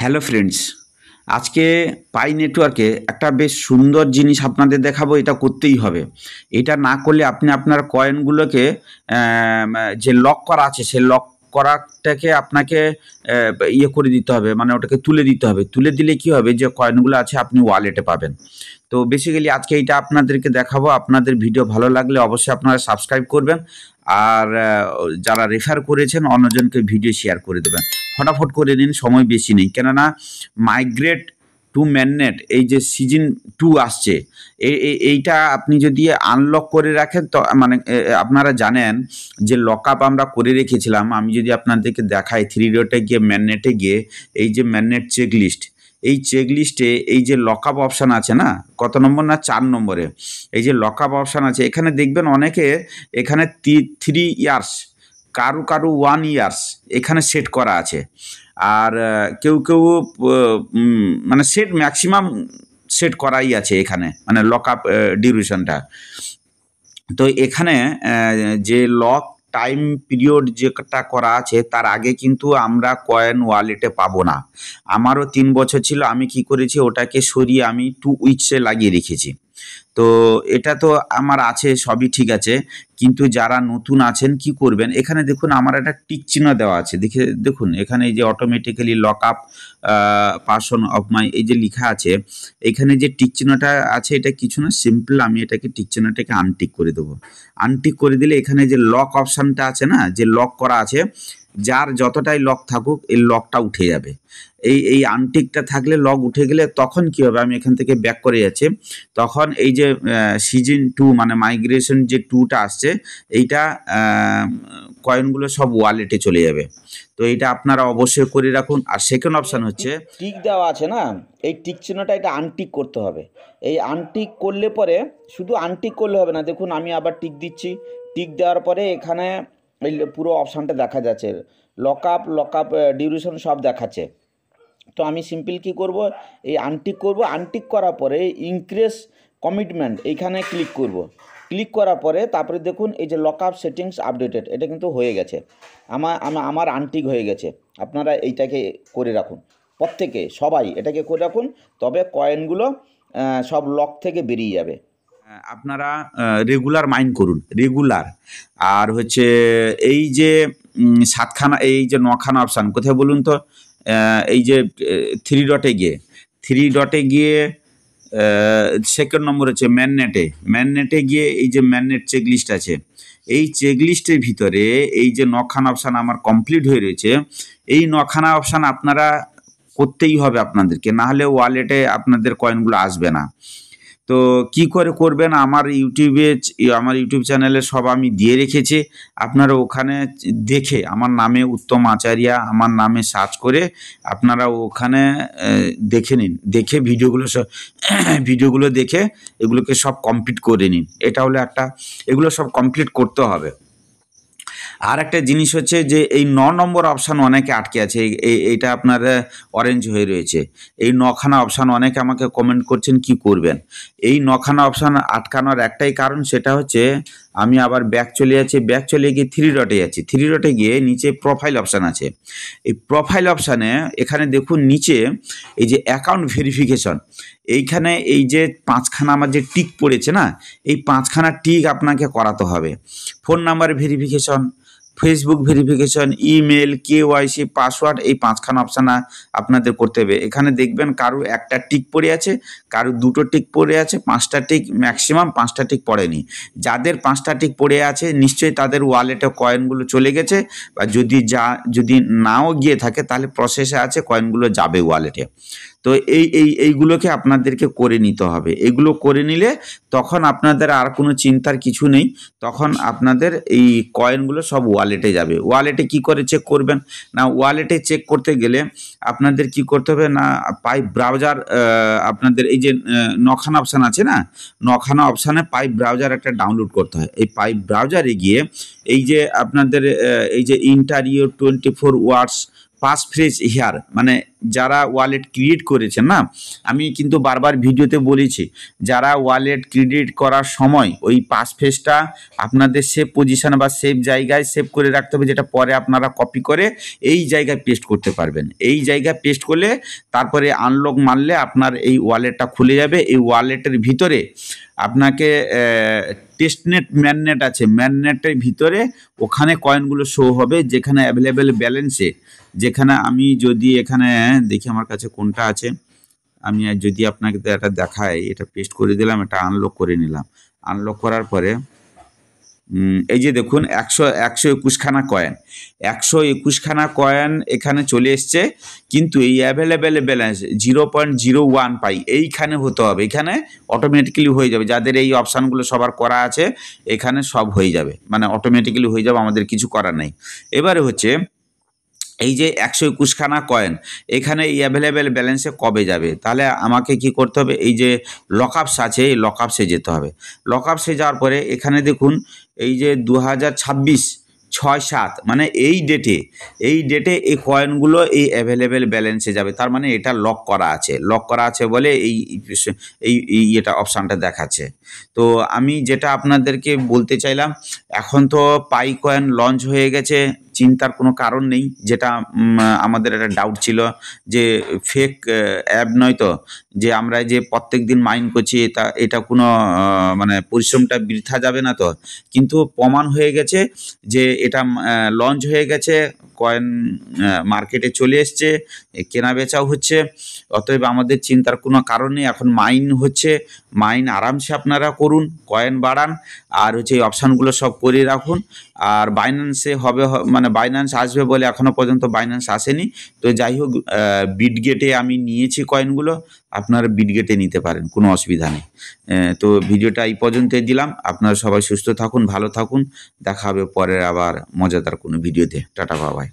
Hello friends, আজকে পাই নেটওয়ার্কে একটা বেশ সুন্দর জিনিস আপনাদের দেখাবো। এটা করতেই হবে। এটা না করলে আপনি আপনার কয়েনগুলোকে যে লক করা আছে সে লক করাটাকে আপনাকে ইয়ে করে দিতে হবে, মানে ওটাকে তুলে দিতে হবে। তুলে দিলে কি হবে, যে কয়েনগুলো আছে আপনি ওয়ালেটে পাবেন। তো বেসিক্যালি আজকে এটা আপনাদেরকে দেখাবো। আপনাদের ভিডিও ভালো লাগলে অবশ্যই আপনারা সাবস্ক্রাইব করবেন, আর যারা রেফার করেছেন অন্যজনকে ভিডিও শেয়ার করে দেবেন। ফটাফট করে নিন, সময় বেশি নেই। কেননা মাইগ্রেট টু ম্যাননেট এই যে সিজন 2 আসছে, এইটা আপনি যদি আনলক করে রাখেন তো মানে আপনারা জানেন যে লক আপ আমরা করে রেখেছিলাম। আমি যদি আপনাদেরকে দেখাই 3 ডটে গিয়ে ম্যাননেটে গিয়ে এই যে ম্যাননেট চেক লিস্ট, এই চেক লিস্টে এই যে লক আপ অপশান আছে না, কত নম্বর না 4 নম্বরে এই যে লক আপ অপশান আছে, এখানে দেখবেন অনেকে এখানে 3 ইয়ার্স, কারু 1 ইয়ার্স এখানে সেট করা আছে। আর কেউ কেউ মানে সেট ম্যাক্সিমাম সেট করাই আছে এখানে, মানে লক আপ ডিউরেশনটা। তো এখানে যে লক টাইম পিরিয়ড যেটা করা আছে তার আগে কিন্তু আমরা কয়েন ওয়ালেটে পাবো না। আমারও 3 বছর ছিল, আমি কি করেছি ওটাকে সরিয়ে আমি 2 উইকসে লাগিয়ে রেখেছি। তো এটা তো আমার আছে, সবই ঠিক আছে, কিন্তু যারা নতুন আছেন কি করবেন, এখানে দেখুন আমার একটা টিক চিহ্ন দেওয়া আছে, দেখুন এখানে এই যে automatically lock up person of my এই যে লেখা আছে, এখানে যে টিক চিহ্নটা আছে এটা কিছু না, সিম্পল আমি এটাকে টিক চিহ্নটাকে আনটিক করে দেবো। আনটিক করে দিলে এখানে যে লক অপশানটা আছে না, যে লক করা আছে, যার যতটাই লক থাকুক এই লকটা উঠে যাবে। এই আনটিকটা থাকলে লক উঠে গেলে তখন কি হবে, আমি এখান থেকে ব্যাক করে যাচ্ছি, তখন এই যে সিজন 2 মানে মাইগ্রেশন যে 2টা আসছে, এইটা কয়েনগুলো সব ওয়ালেটে চলে যাবে। তো এইটা আপনারা অবশ্যই করে রাখুন। আর সেকেন্ড অপশান হচ্ছে টিক দেওয়া আছে না, এই টিক চিহ্নটা এটা আনটিক করতে হবে। এই আনটিক করলে পরে শুধু আনটিক করলে হবে না, দেখুন আমি আবার টিক দিচ্ছি। টিক দেওয়ার পরে এখানে এই পুরো অপশানটা দেখা যাচ্ছে, লক আপ ডিউরেশন সব দেখাচ্ছে। তো আমি সিম্পল কি করব, এই আনটিক করব। আনটিক করার পরে ইনক্রিজ কমিটমেন্ট এইখানে ক্লিক করব। ক্লিক করার পরে তারপরে দেখুন এই যে লক আপ সেটিংস আপডেটেড, এটা কিন্তু হয়ে গেছে। আমার আনটিক হয়ে গেছে। আপনারা এইটাকে করে রাখুন, প্রত্যেকে সবাই এটাকে করে রাখুন, তবে কয়েনগুলো সব লক থেকে বেরিয়ে যাবে। আপনারা রেগুলার মাইন্ড করুন, রেগুলার। আর হচ্ছে এই যে 7খানা এই যে 9খানা অপশান কোথায় বলুন তো, এই যে 3 ডটে গিয়ে সেকেন্ড নম্বর হচ্ছে ম্যাননেটে গিয়ে এই যে ম্যাননেট চেক লিস্ট আছে, এই চেক লিস্টের ভিতরে এই যে 9খানা অপশান আমার কমপ্লিট হয়ে রয়েছে, এই 9খানা অপশান আপনারা করতেই হবে আপনাদেরকে, না হলে ওয়ালেটে আপনাদের কয়েনগুলো আসবে না। তো কি করে করবেন, আমার ইউটিউব চ্যানেলে সব আমি দিয়ে রেখেছি। আপনারা ওখানে দেখে আমার নামে উত্তম আচারিয়া আমার নামে সার্চ করে আপনারা ওখানে দেখে নিন, দেখে ভিডিওগুলো দেখে এগুলোকে সব কমপ্লিট করে নিন। এটা হলো একটা, এগুলো সব কমপ্লিট করতে হবে। আর একটা জিনিস হচ্ছে যে এই 9 নম্বর অপশান অনেকে আটকে আছে, এইটা আপনার অরেঞ্জ হয়ে রয়েছে। এই 9খানা অপশান অনেকে আমাকে কমেন্ট করছেন কি করবেন। এই 9খানা অপশান আটকানোর একটাই কারণ, সেটা হচ্ছে আমি আবার ব্যাক চলে গিয়ে 3 ডটে যাচ্ছি। 3 ডটে গিয়ে নিচে প্রোফাইল অপশান আছে, এই প্রোফাইল অপশানে এখানে দেখুন নিচে এই যে অ্যাকাউন্ট ভেরিফিকেশন, এইখানে এই যে 5খানা আমার যে টিক পড়েছে না, এই 5খানা টিক আপনাকে করাতে হবে। Phone number verification, Facebook verification, email, KYC, password, এই 5খানা অপশান আপনাদের করতে হবে। এখানে দেখবেন কারো একটা টিক পড়ে আছে, কারো 2টো টিক পড়ে আছে, 5টা টিক, ম্যাক্সিমাম 5টা টিক পড়েনি। যাদের 5টা টিক পড়ে আছে নিশ্চয়ই তাদের ওয়ালেটে কয়েনগুলো চলে গেছে, বা যদি নাও গিয়ে থাকে তাহলে প্রসেসে আছে, কয়েনগুলো যাবে ওয়ালেটে। তো এইগুলোকে আপনাদেরকে করে নিতে হবে। এগুলো করে নিলে তখন আপনাদের আর কোনো চিন্তার কিছু নেই, তখন আপনাদের এই কয়েনগুলো সব ওয়ালেটে যাবে। ওয়ালেটে কি করে চেক করবেন না, ওয়ালেটে চেক করতে গেলে আপনাদের কি করতে হবে না, পাইপ ব্রাউজার, আপনাদের এই যে 9খানা অপশান আছে না, 9খানা অপশানে পাইপ ব্রাউজার একটা ডাউনলোড করতে হয়। এই পাইপ ব্রাউজারে গিয়ে এই যে আপনাদের এই যে ইন্টারিও 24 ওয়াটস পাস ফ্রেজ হিয়ার, মানে যারা ওয়ালেট ক্রিয়েট করেছেন না, আমি কিন্তু বারবার ভিডিওতে বলেছি, যারা ওয়ালেট ক্রিয়েট করার সময় ওই পাস ফ্রেজটা আপনাদের সেভ পজিশন বা সেভ জায়গায় সেভ করে রাখতে হবে, যেটা পরে আপনারা কপি করে এই জায়গায় পেস্ট করতে পারবেন। এই জায়গায় পেস্ট করলে তারপরে আনলক মারলে আপনার এই ওয়ালেটটা খুলে যাবে। এই ওয়ালেটের ভিতরে আপনাকে টেস্টনেট ম্যাননেট আছে, ম্যাননেটের ভিতরে ওখানে কয়েনগুলো শো হবে, যেখানে অ্যাভেলেবেল ব্যালেন্সে, যেখানে আমি যদি এখানে দেখি আমার কাছে কোনটা আছে, আমি যদি আপনাকে এটা দেখাই, এটা পেস্ট করে দিলাম, এটা আনলক করে নিলাম। আনলক করার পরে এই যে দেখুন 121খানা কয়েন, 121খানা কয়েন এখানে চলে এসছে, কিন্তু এই অ্যাভেলেবেল ব্যালেন্স 0.01 পাই এইখানে হতে হবে। এখানে অটোমেটিক্যালি হয়ে যাবে, যাদের এই অপশানগুলো সবার করা আছে এখানে সব হয়ে যাবে, মানে অটোমেটিক্যালি হয়ে যাবে, আমাদের কিছু করার নেই। এবারে হচ্ছে এই যে 121খানা কয়েন এখানে এই অ্যাভেলেবেল ব্যালেন্সে কবে যাবে, তাহলে আমাকে কি করতে হবে, এই যে লকআপস আছে এই লকআপসে যেতে হবে। লকআপসে যাওয়ার পরে এখানে দেখুন এই যে 2026/6/7 মানে এই ডেটে এই কয়েনগুলো এই অ্যাভেলেবেল ব্যালেন্সে যাবে। তার মানে এটা লক করা আছে, লক করা আছে বলে এই এটা অপশানটা দেখাচ্ছে। তো আমি যেটা আপনাদেরকে বলতে চাইলাম, এখন তো পাই কয়েন লঞ্চ হয়ে গেছে, চিন্তার কোনো কারণ নেই। যেটা আমাদের একটা ডাউট ছিল যে ফেক অ্যাপ নয় তো, যে আমরা যে প্রত্যেক দিন মাইন করছি এটা কোনো মানে পরিশ্রমটা বৃথা যাবে না তো, কিন্তু প্রমাণ হয়ে গেছে যে এটা লঞ্চ হয়ে গেছে, কয়েন মার্কেটে চলে এসছে, কেনা বেচাও হচ্ছে। অতএব আমাদের চিন্তার কোনো কারণ নেই, এখন মাইন হচ্ছে, মাইন আরামসে আপনারা করুন, কয়েন বাড়ান, আর হচ্ছে এই অপশানগুলো সব করে রাখুন। আর বাইন্যান্সে হবে, মানে বাইন্যান্স আসবে বলে এখনও পর্যন্ত বাইন্যান্স আসেনি। তো যাই হোক, বিটগেটে আমি নিয়েছি কয়েনগুলো, আপনারা বিটগেটে নিতে পারেন, কোনো অসুবিধা নেই। তো ভিডিওটা এই পর্যন্তই দিলাম। আপনারা সবাই সুস্থ থাকুন, ভালো থাকুন, দেখা হবে পরের আবার মজাদার কোনো ভিডিওতে। Tata, bye bye.